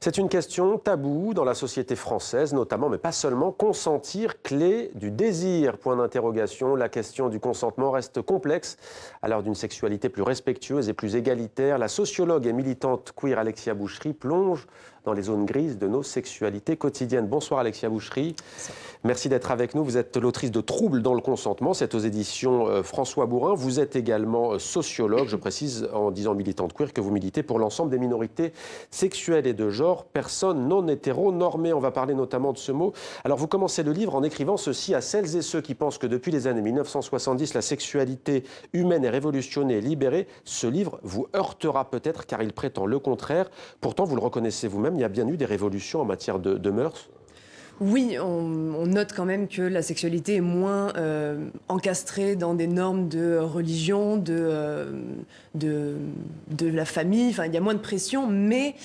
C'est une question taboue dans la société française, notamment, mais pas seulement. Consentir, clé du désir, point d'interrogation. La question du consentement reste complexe. À l'heure d'une sexualité plus respectueuse et plus égalitaire, la sociologue et militante queer Alexia Bouchery plonge dans les zones grises de nos sexualités quotidiennes. Bonsoir Alexia Bouchery. Merci d'être avec nous. Vous êtes l'autrice de Troubles dans le consentement. C'est aux éditions François Bourin. Vous êtes également sociologue. Je précise en disant militante queer que vous militez pour l'ensemble des minorités sexuelles et de genre, personnes non hétéronormées. On va parler notamment de ce mot. Alors vous commencez le livre en écrivant ceci à celles et ceux qui pensent que depuis les années 1970, la sexualité humaine est révolutionnée et libérée. Ce livre vous heurtera peut-être car il prétend le contraire. Pourtant, vous le reconnaissez vous-même, il y a bien eu des révolutions en matière de mœurs. Oui, on note quand même que la sexualité est moins encastrée dans des normes de religion, de la famille. Enfin, il y a moins de pression, mais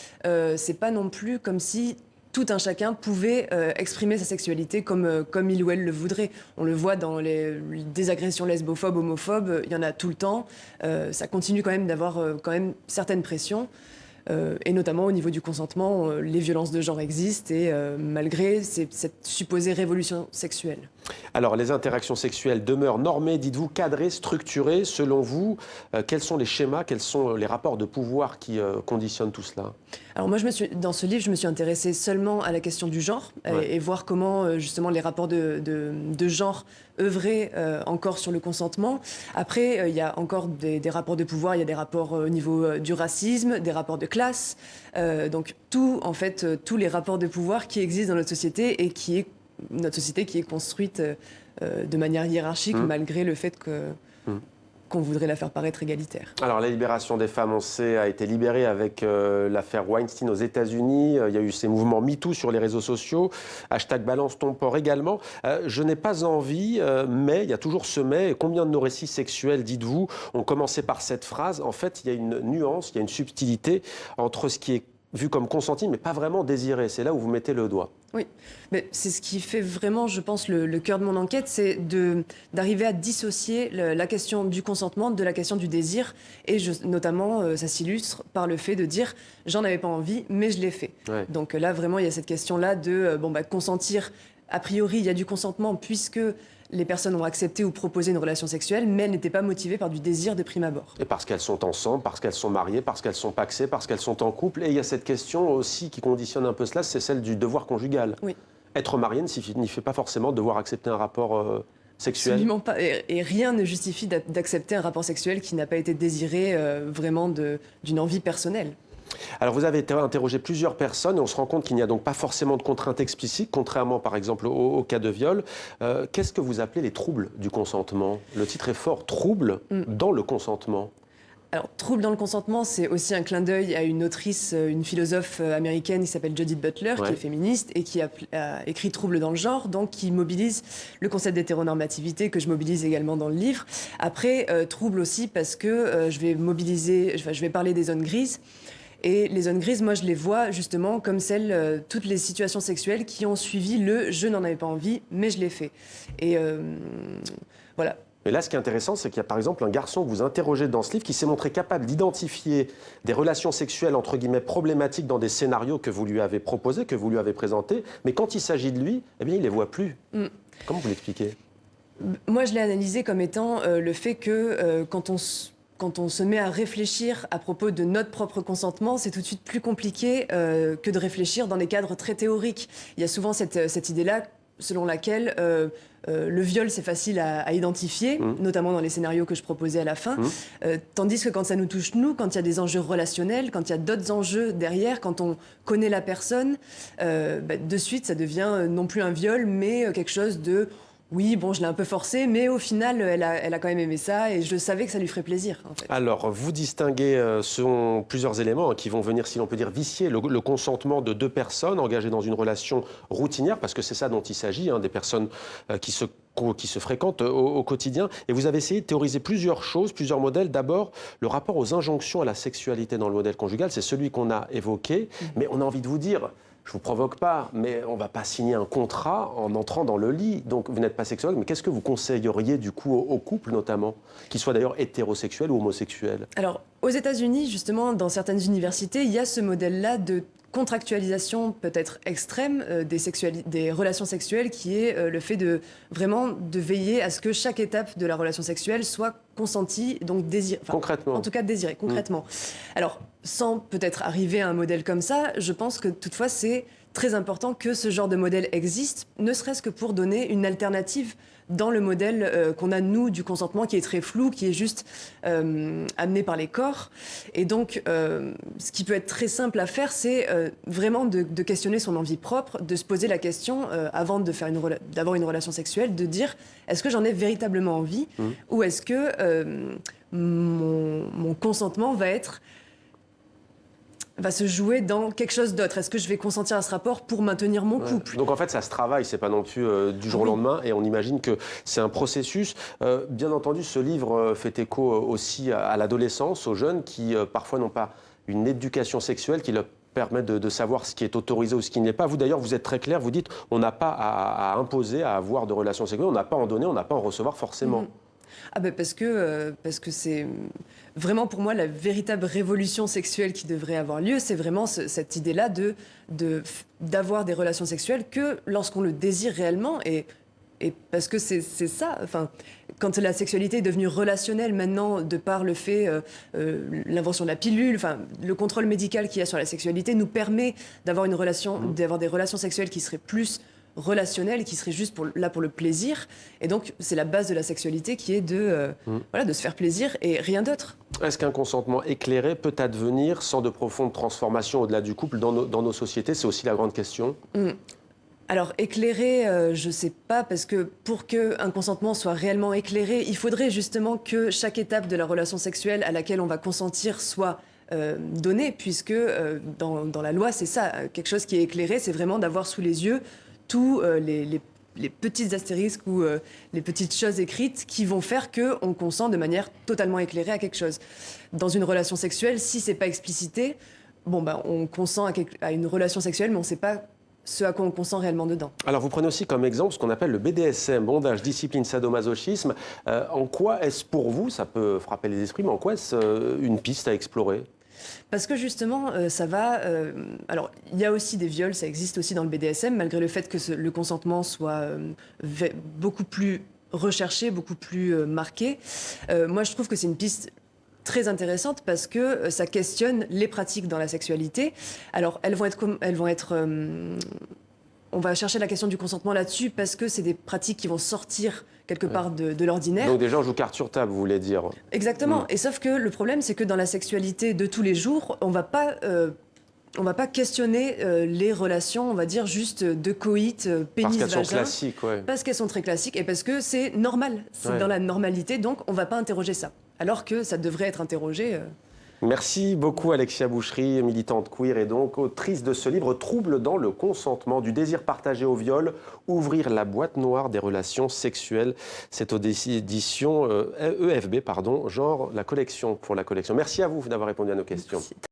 c'est pas non plus comme si tout un chacun pouvait exprimer sa sexualité comme il ou elle le voudrait. On le voit dans des agressions lesbophobes, homophobes, il y en a tout le temps. Ça continue quand même d'avoir quand même certaines pressions. Et notamment au niveau du consentement, les violences de genre existent et malgré cette supposée révolution sexuelle. Alors, les interactions sexuelles demeurent normées, dites-vous, cadrées, structurées. Selon vous, quels sont les schémas, quels sont les rapports de pouvoir qui conditionnent tout cela? Alors moi, dans ce livre, je me suis intéressée seulement à la question du genre et voir comment justement les rapports de genre œuvraient encore sur le consentement. Après, il y a encore des rapports de pouvoir, il y a des rapports au niveau du racisme, des rapports de classe. Donc en fait, tous les rapports de pouvoir qui existent dans notre société et notre société qui est construite de manière hiérarchique malgré le fait qu'on voudrait la faire paraître égalitaire. Alors, la libération des femmes, on sait, a été libérée avec l'affaire Weinstein aux États-Unis. Il y a eu ces mouvements MeToo sur les réseaux sociaux. Hashtag balance ton porc également. Je n'ai pas envie, mais il y a toujours ce mais. Et combien de nos récits sexuels, dites-vous, ont commencé par cette phrase? En fait, il y a une nuance, il y a une subtilité entre ce qui est vu comme consenti, mais pas vraiment désiré. C'est là où vous mettez le doigt. Oui, mais c'est ce qui fait vraiment, je pense, le cœur de mon enquête, c'est d'arriver à dissocier la question du consentement de la question du désir. Et notamment, ça s'illustre par le fait de dire « j'en avais pas envie, mais je l'ai fait ouais. ». Donc là, vraiment, il y a cette question-là de consentir. A priori, il y a du consentement puisque les personnes ont accepté ou proposé une relation sexuelle, mais elles n'étaient pas motivées par du désir de prime abord. Et parce qu'elles sont ensemble, parce qu'elles sont mariées, parce qu'elles sont pacsées, parce qu'elles sont en couple. Et il y a cette question aussi qui conditionne un peu cela, c'est celle du devoir conjugal. Oui. Être marié ne signifie pas forcément devoir accepter un rapport sexuel. Absolument pas. Et rien ne justifie d'accepter un rapport sexuel qui n'a pas été désiré vraiment d'une envie personnelle. Alors vous avez interrogé plusieurs personnes et on se rend compte qu'il n'y a donc pas forcément de contraintes explicites, contrairement par exemple au cas de viol. Qu'est-ce que vous appelez les troubles du consentement? Le titre est fort, troubles dans le consentement. Alors, trouble dans le consentement, c'est aussi un clin d'œil à une autrice, une philosophe américaine qui s'appelle Judith Butler, qui est féministe et qui a écrit Trouble dans le genre, donc qui mobilise le concept d'hétéronormativité que je mobilise également dans le livre. Après, trouble aussi parce que je vais parler des zones grises. Et les zones grises, moi, je les vois justement comme toutes les situations sexuelles qui ont suivi le « je n'en avais pas envie, mais je l'ai fait ». Et voilà. Mais là, ce qui est intéressant, c'est qu'il y a par exemple un garçon que vous interrogez dans ce livre qui s'est montré capable d'identifier des relations sexuelles, entre guillemets, problématiques dans des scénarios que vous lui avez proposés, que vous lui avez présentés. Mais quand il s'agit de lui, eh bien, il ne les voit plus. Comment vous l'expliquez? Moi, je l'ai analysé comme étant le fait que quand on se met à réfléchir à propos de notre propre consentement, c'est tout de suite plus compliqué que de réfléchir dans des cadres très théoriques. Il y a souvent cette idée-là selon laquelle le viol, c'est facile à identifier, notamment dans les scénarios que je proposais à la fin. Tandis que quand ça nous touche, nous, quand il y a des enjeux relationnels, quand il y a d'autres enjeux derrière, quand on connaît la personne, de suite, ça devient non plus un viol, mais quelque chose de... Oui, bon, je l'ai un peu forcée, mais au final, elle a quand même aimé ça et je savais que ça lui ferait plaisir, en fait. Alors, vous distinguez selon plusieurs éléments qui vont venir, si l'on peut dire, vicier le consentement de deux personnes engagées dans une relation routinière, parce que c'est ça dont il s'agit, des personnes qui se fréquentent au quotidien. Et vous avez essayé de théoriser plusieurs choses, plusieurs modèles. D'abord, le rapport aux injonctions à la sexualité dans le modèle conjugal, c'est celui qu'on a évoqué, mais on a envie de vous dire... Je ne vous provoque pas, mais on ne va pas signer un contrat en entrant dans le lit. Donc, vous n'êtes pas sexologue, mais qu'est-ce que vous conseilleriez du coup aux couples notamment, qu'ils soient d'ailleurs hétérosexuels ou homosexuels? Alors, aux États-Unis, justement, dans certaines universités, il y a ce modèle-là de contractualisation peut-être extrême des relations sexuelles, qui est le fait de vraiment de veiller à ce que chaque étape de la relation sexuelle soit consentie, donc désirée. Enfin, concrètement. En tout cas désirée, concrètement. Alors, sans peut-être arriver à un modèle comme ça, je pense que toutefois c'est très important que ce genre de modèle existe, ne serait-ce que pour donner une alternative dans le modèle qu'on a, nous, du consentement, qui est très flou, qui est juste amené par les corps. Et donc, ce qui peut être très simple à faire, c'est vraiment de questionner son envie propre, de se poser la question, avant d'avoir une relation sexuelle, de dire, est-ce que j'en ai véritablement envie, ou est-ce que mon consentement va se jouer dans quelque chose d'autre. Est-ce que je vais consentir à ce rapport pour maintenir mon couple? Donc en fait, ça se travaille, c'est pas non plus du jour au lendemain, et on imagine que c'est un processus. Bien entendu, ce livre fait écho aussi à l'adolescence, aux jeunes qui parfois n'ont pas une éducation sexuelle qui leur permet de savoir ce qui est autorisé ou ce qui ne l'est pas. Vous d'ailleurs, vous êtes très clair, vous dites on n'a pas à imposer, à avoir de relations sexuelles, on n'a pas à en donner, on n'a pas à en recevoir forcément. Ah ben parce que c'est vraiment pour moi la véritable révolution sexuelle qui devrait avoir lieu, c'est vraiment cette idée-là d'avoir des relations sexuelles que lorsqu'on le désire réellement, et parce que c'est ça, enfin, quand la sexualité est devenue relationnelle maintenant, de par le fait, l'invention de la pilule, enfin, le contrôle médical qu'il y a sur la sexualité nous permet d'avoir d'avoir des relations sexuelles qui seraient plus relationnel, qui serait juste là pour le plaisir. Et donc, c'est la base de la sexualité qui est de se faire plaisir et rien d'autre. Est-ce qu'un consentement éclairé peut advenir sans de profondes transformations au-delà du couple dans nos sociétés? C'est aussi la grande question. Alors, éclairé, je ne sais pas, parce que pour qu'un consentement soit réellement éclairé, il faudrait justement que chaque étape de la relation sexuelle à laquelle on va consentir soit donnée, puisque dans la loi, c'est ça, quelque chose qui est éclairé, c'est vraiment d'avoir sous les yeux tous les petites astérisques ou les petites choses écrites qui vont faire qu'on consent de manière totalement éclairée à quelque chose. Dans une relation sexuelle, si c'est pas explicité, on consent à une relation sexuelle, mais on ne sait pas ce à quoi on consent réellement dedans. Alors vous prenez aussi comme exemple ce qu'on appelle le BDSM, bondage, discipline, sadomasochisme. En quoi est-ce pour vous, ça peut frapper les esprits, mais en quoi est-ce une piste à explorer? Parce que justement, ça va... alors, il y a aussi des viols, ça existe aussi dans le BDSM, malgré le fait que le consentement soit beaucoup plus recherché, beaucoup plus marqué. Moi, je trouve que c'est une piste très intéressante parce que ça questionne les pratiques dans la sexualité. Alors, on va chercher la question du consentement là-dessus parce que c'est des pratiques qui vont sortir quelque part de l'ordinaire. Donc déjà, on joue carte sur table, vous voulez dire? Exactement. Et sauf que le problème, c'est que dans la sexualité de tous les jours, on va pas questionner les relations, on va dire juste de coït, pénis, vagin. Parce qu'elles sont classiques, ouais. Parce qu'elles sont très classiques et parce que c'est normal. C'est dans la normalité, donc on va pas interroger ça. Alors que ça devrait être interrogé... Merci beaucoup Alexia Boucherie, militante queer et donc autrice de ce livre Troubles dans le consentement, du désir partagé au viol, ouvrir la boîte noire des relations sexuelles. C'est aux éditions EFB, genre la collection pour la collection. Merci à vous d'avoir répondu à nos questions. Merci.